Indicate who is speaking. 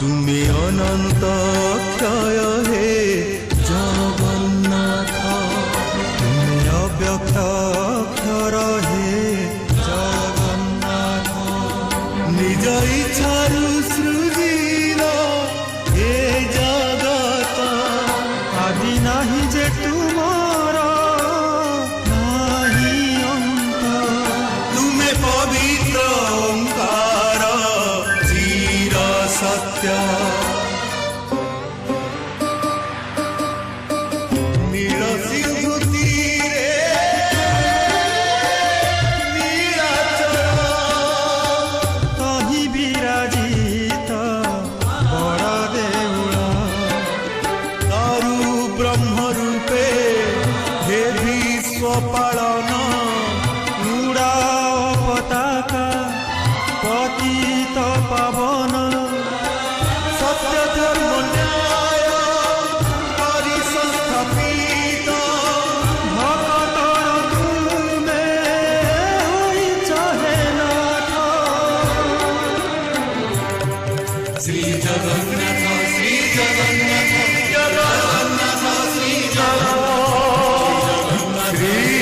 Speaker 1: তুমি অনন্ত ক্ষয় হে জগন্নাথ, তুমি অব্যক্ত অক্ষর হে জগন্নাথ। নিজ ইচ্ছারু সৃজিল এ জগত, আদি নাহি যে তুমার নাহি অন্ত। তুমে পবিত্র ওঙ্কার চির সত্য, নীল সিন্ধু তীরে নীলাচল, তহি বিরাজিত বড় দেউଳ। তরু ব্রহ্মরূপে হে বিশ্ব পালন, উড়াও পতাকা পতিত পাবন। সত্য ধর্ম ন্যায় পরিসংস্থাপিত, ভকতর তুমে হইছ হে নাথ। শ্রী জগন্নাথ শ্রী জগন্নাথ জগন্নাথ শ্রী জগন্নাথ শ্রী